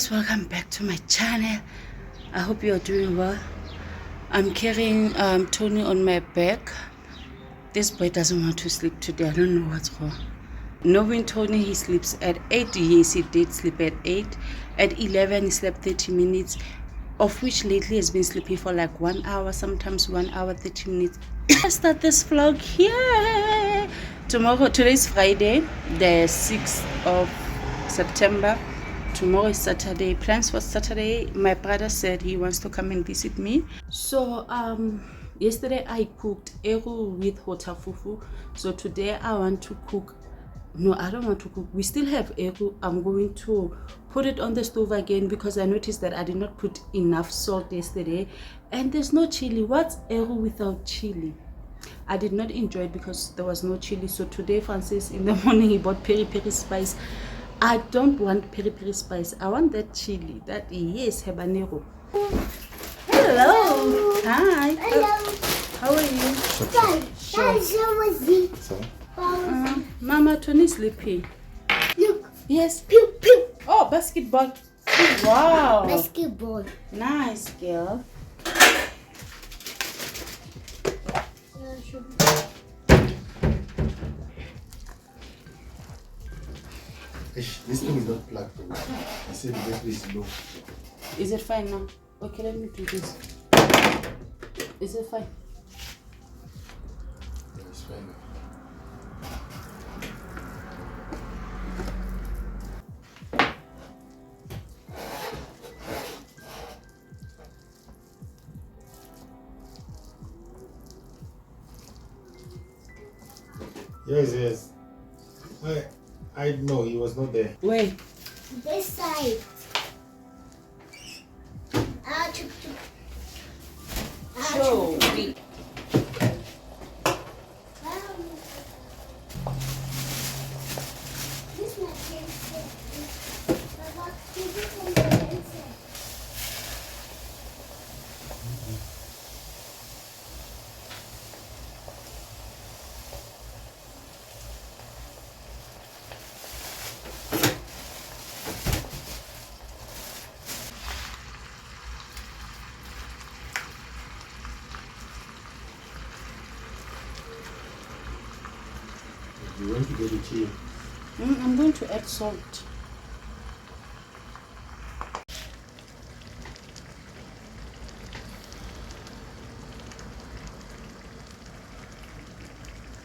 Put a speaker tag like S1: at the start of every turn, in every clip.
S1: guys, welcome back to my channel. I hope you are doing well. I'm carrying Tony on my back. This boy doesn't want to sleep today. I don't know what's wrong. Knowing Tony, he sleeps at 8. Yes, he did sleep at 8. At 11 he slept 30 minutes, of which lately has been sleeping for like 1 hour, sometimes 1 hour 30 minutes. Let's start this vlog here. Today's Friday, the 6th of September. Tomorrow is Saturday. Plans for Saturday, my brother said he wants to come and visit me. So yesterday I cooked eru with hotafufu. So today I want to cook. No, I don't want to cook. We still have eru. I'm going to put it on the stove again because I noticed that I did not put enough salt yesterday, and there's no chili. What's eru without chili? I did not enjoy it because there was no chili. So today Francis in the morning he bought peri peri spice. I don't want peri peri spice. I want that chili. That yes, habanero. Hello. Hi.
S2: Hello.
S1: How are you?
S2: Sure.
S1: Mama, Tony sleeping.
S2: Look.
S1: Yes.
S2: Pew, pew.
S1: Oh, basketball. Wow.
S2: Basketball.
S1: Nice, girl.
S3: This thing is not plugged in. I said the battery is low.
S1: Is it fine now? Okay, let me do this. Is it fine?
S3: Yeah, it's fine now. Yes. I know he was not there.
S1: Wait.
S2: This side.
S1: Show.
S2: This my pencil. Baba, give it from the pencil.
S3: You want to get the chili?
S1: I'm going to add salt.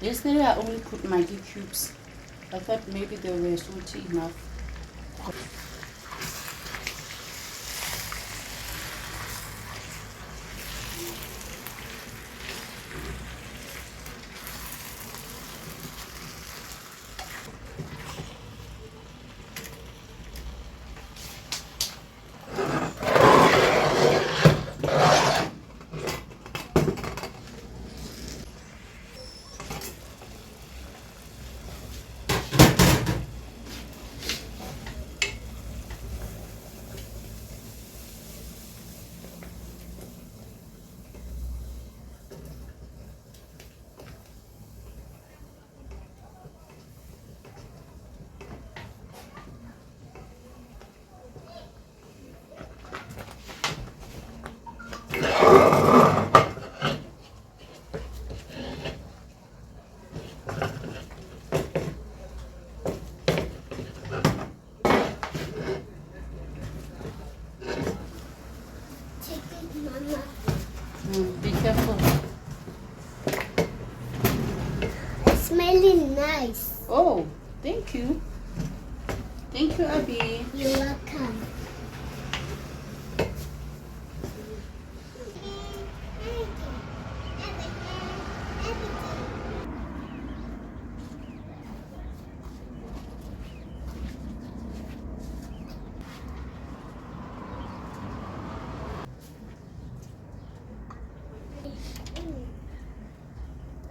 S1: Yesterday I only put Maggi cubes. I thought maybe they were salty enough.
S2: Mama.
S1: Be careful.
S2: It's smelling nice.
S1: Oh, thank you. Thank you, Abby.
S2: You're welcome.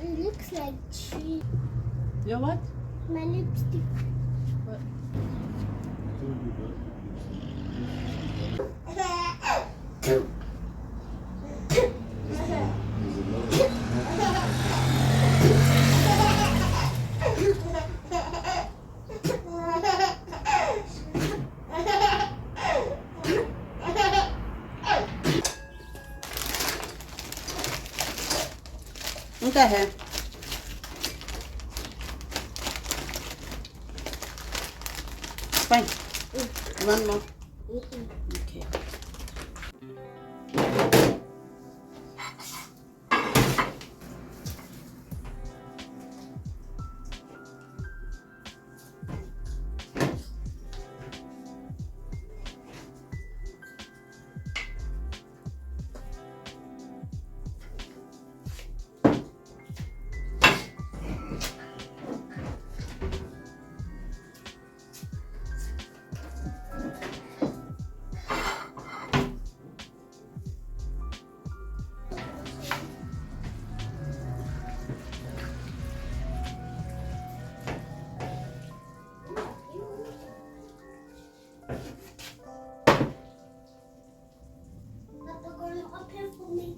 S2: It looks like cheese.
S1: Your what?
S2: My lipstick.
S1: What? Okay. Fine. One more. Okay.
S2: Papa, go up here for me.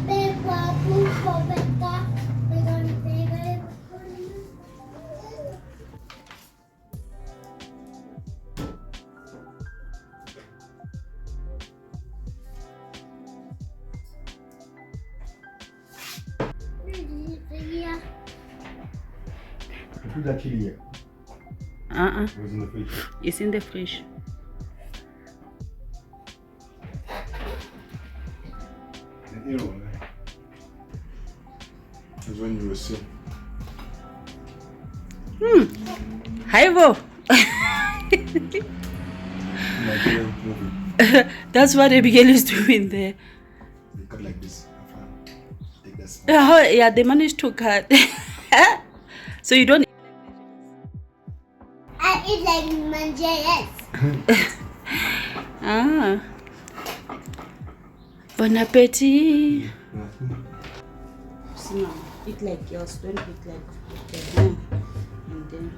S2: Peppa, look for Becca. We're going to take it. Yeah.
S3: You put that chili here. It was in the fridge.
S1: It's in the fridge.
S3: The arrow, right? That's when you were sick.
S1: Hi, Bo.
S3: Nigerian movie.
S1: That's what Abigail is doing there.
S3: They cut like this. Take that small.
S1: Oh, yeah, they managed to cut. So you don't.
S2: I eat like manjares.
S1: Ah. Bon appetit. No, eat like yours. Don't eat like them. And then.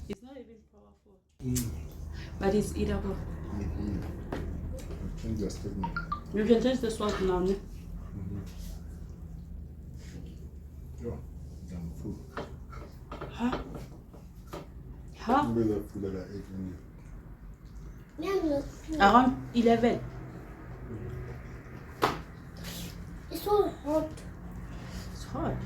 S1: It's not even powerful. But it's eatable.
S3: Change your statement.
S1: You can taste the salt now. Ne?
S3: Yeah. I'm full.
S1: Huh? Huh?
S3: Maybe the food that I ate when you.
S1: Around 11.
S2: It's so hot.
S1: It's hot.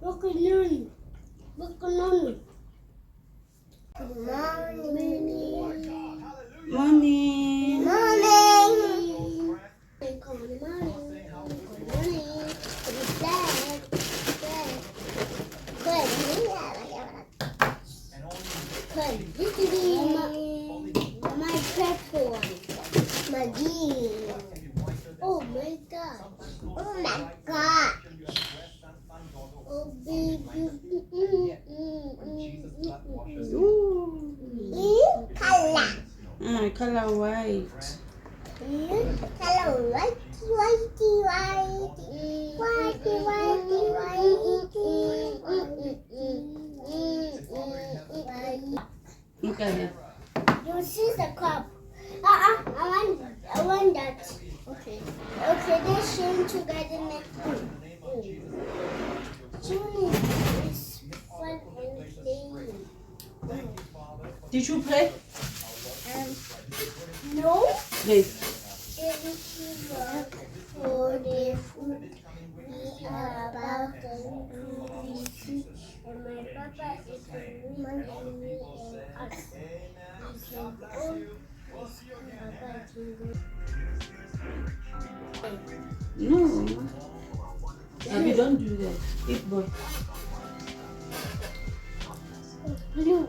S2: Look at Nuni. Look at Nuni. Good morning.
S1: Morning.
S2: Morning. Good morning. Good morning. Good. This is my purple one. My jeans. Oh my god. Oh my god. Oh baby.
S1: Color. Color white.
S2: Hello, whitey, whitey, whitey, whitey, whitey, whitey.
S1: Look at it.
S2: You see the cup? I want that. Okay. Okay, they're sharing together next. Julie is fun and playing.
S1: Did you play?
S2: No.
S1: Play.
S2: For the food we are about to eat, and my papa is a woman and me and us. We can all papa
S1: No. Abby, don't do that. Eat boy.
S2: blue.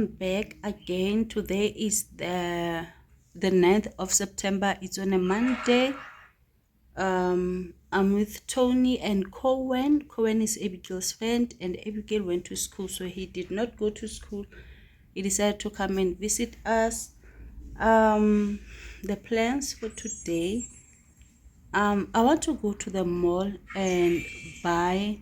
S1: welcome back again. Today is the 9th of September. It's on a Monday. I'm with Tony and Cohen. Cohen is Abigail's friend, and Abigail went to school, so he did not go to school. He decided to come and visit us. The plans for today, I want to go to the mall and buy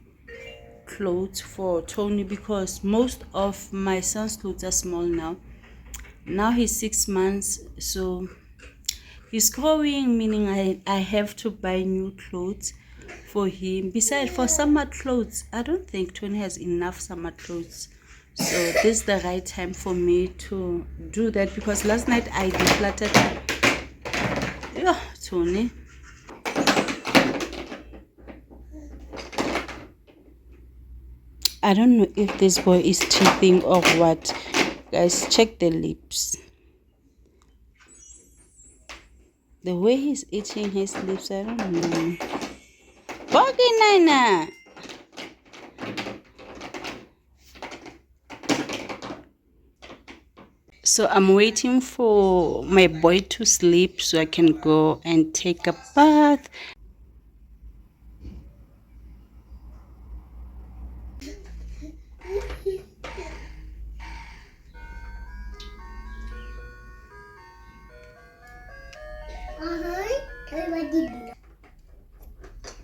S1: clothes for Tony because most of my son's clothes are small now. Now he's 6 months, so he's growing, meaning I have to buy new clothes for him. Besides, for summer clothes, I don't think Tony has enough summer clothes. So this is the right time for me to do that because last night I decluttered. Yeah, Tony. I don't know if this boy is teething or what. Guys, check the lips. The way he's eating his lips, I don't know. Okay, Nana. So I'm waiting for my boy to sleep so I can go and take a bath.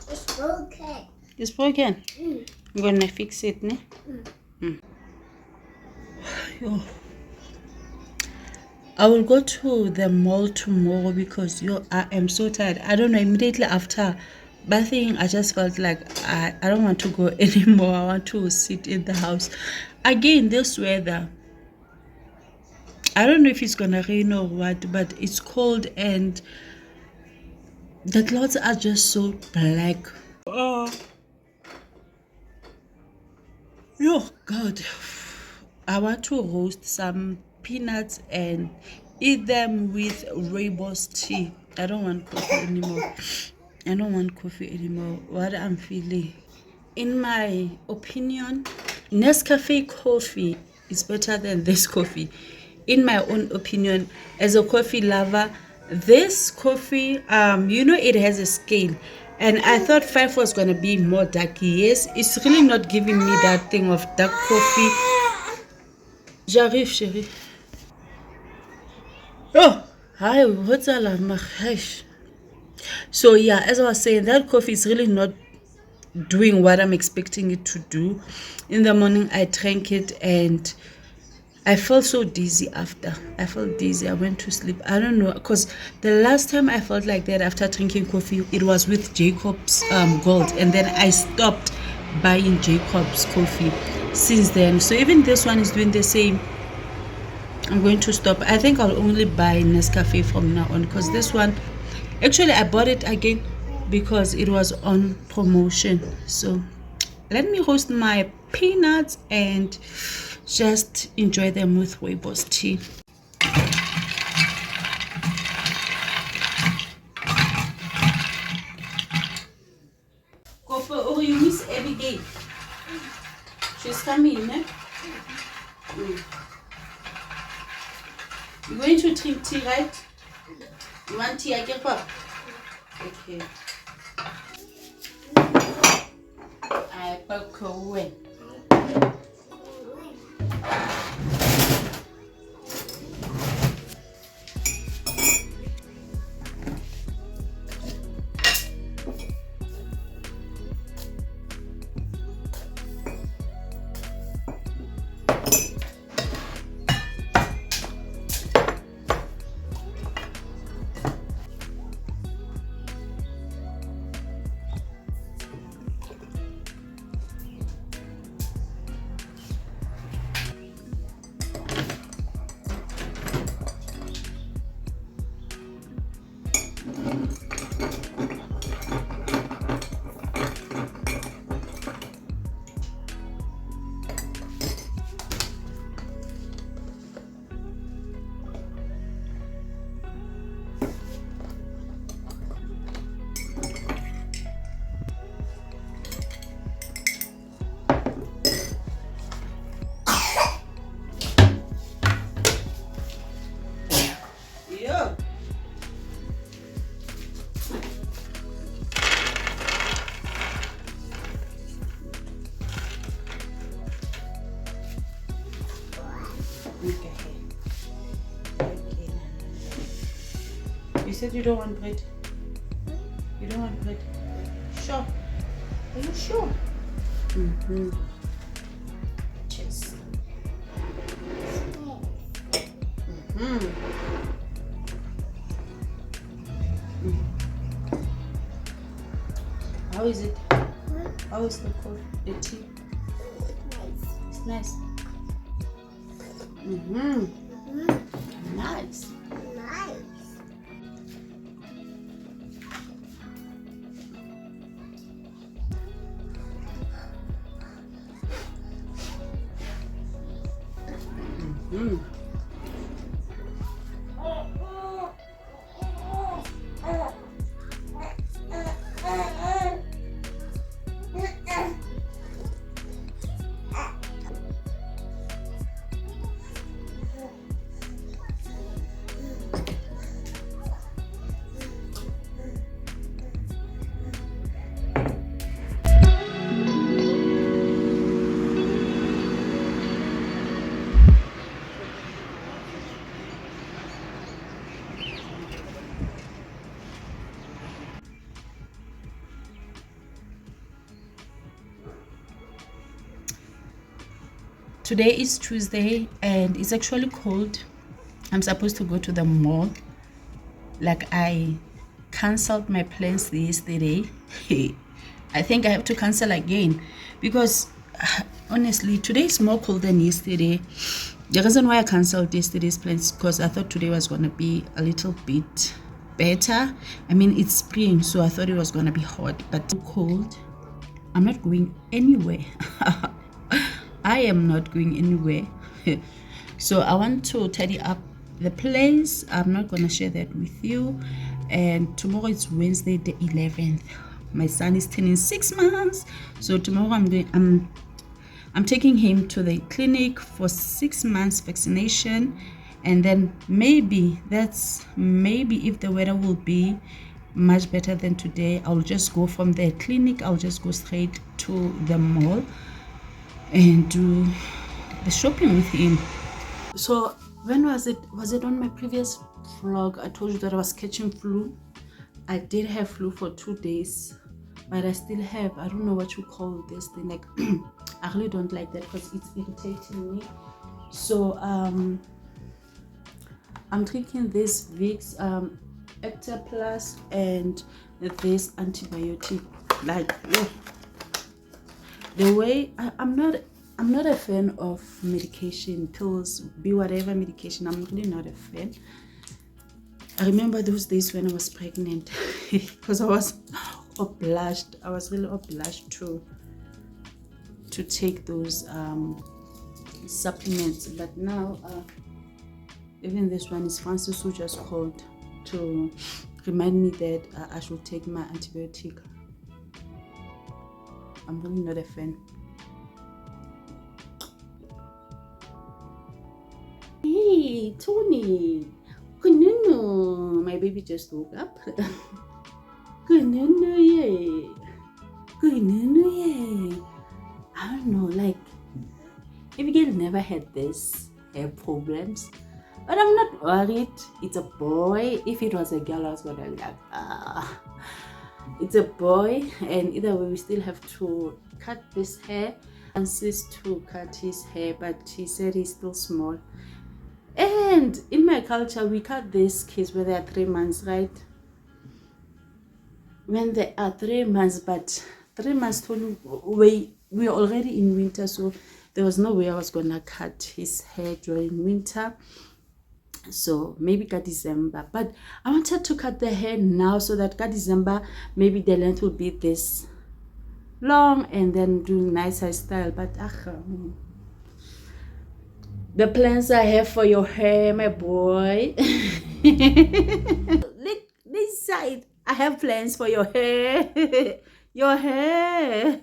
S2: It's broken.
S1: It's broken. I'm gonna fix it, ne? Yo. I will go to the mall tomorrow because I am so tired. I don't know, immediately after bathing, I just felt like I don't want to go anymore. I want to sit in the house. Again, this weather, I don't know if it's gonna rain or what, but it's cold and the clouds are just so black. Oh God. I want to roast some peanuts and eat them with rooibos tea. I don't want coffee anymore. What I'm feeling, in my opinion, Nescafe coffee is better than this coffee. In my own opinion, as a coffee lover, this coffee, it has a scale. And I thought 5 was going to be more darky. Yes, it's really not giving me that thing of dark coffee. J'arrive, chérie. Oh, hi, what's alarm? So yeah, as I was saying, that coffee is really not doing what I'm expecting it to do. In the morning, I drank it and I felt so dizzy after. I felt dizzy. I went to sleep. I don't know, because the last time I felt like that after drinking coffee, it was with Jacob's Gold, and then I stopped buying Jacob's coffee since then. So even this one is doing the same. I'm going to stop. I think I'll only buy Nescafe from now on because this one, actually I bought it again because it was on promotion. So let me roast my peanuts and just enjoy them with rooibos tea. Oh, you miss Abigail. She's coming, eh? You're going to drink tea, right? You want tea, I get up? Okay. I poke away. Yeah. Okay. You said you don't want bread. You don't want bread. Sure. Are you sure? Mm-hmm. Cheers. Mm-hmm. How is it? How is the coffee? The tea? It's nice. Mm-hmm. Nice.
S2: Nice.
S1: Mm. Today is Tuesday and it's actually cold. I'm supposed to go to the mall. Like, I cancelled my plans yesterday. I think I have to cancel again because honestly today is more cold than yesterday. The reason why I cancelled yesterday's plans is because I thought today was going to be a little bit better. I mean, it's spring, so I thought it was going to be hot, but cold. I'm not going anywhere. I am not going anywhere. So I want to tidy up the place. I'm not going to share that with you. And tomorrow is Wednesday the 11th. My son is turning 6 months. So tomorrow I'm taking him to the clinic for 6 months vaccination. And then maybe if the weather will be much better than today, I'll just go from the clinic. I'll just go straight to the mall and do the shopping with him. So when was it on my previous vlog? I told you that I was catching flu. I did have flu for 2 days, but I still have, I don't know what you call this thing, like I really don't like that because it's irritating me. So I'm taking this Vicks Ecta Plus and this antibiotic. Like, the way I'm not a fan of medication, pills, be whatever medication. I'm really not a fan. I remember those days when I was pregnant because I was obliged. I was really obliged to take those supplements. But now, even this one is Francis who just called to remind me that I should take my antibiotic. I'm really not a fan. Hey, Tony. Kununu. My baby just woke up. Kununu, yeah. Kununu, yeah. I don't know, like, Abigail never had this hair problems. But I'm not worried. It's a boy. If it was a girl, I was gonna be like, it's a boy, and either way we still have to cut this hair. Francis to cut his hair, but he said he's still small. And in my culture, we cut these kids when they are 3 months, right? When they are 3 months, but 3 months told we are already in winter, so there was no way I was gonna cut his hair during winter. So maybe cut December, but I wanted to cut the hair now so that cut December maybe the length will be this long and then do nice hairstyle. But the plans I have for your hair, my boy. Look this side. I have plans for your hair. Your hair.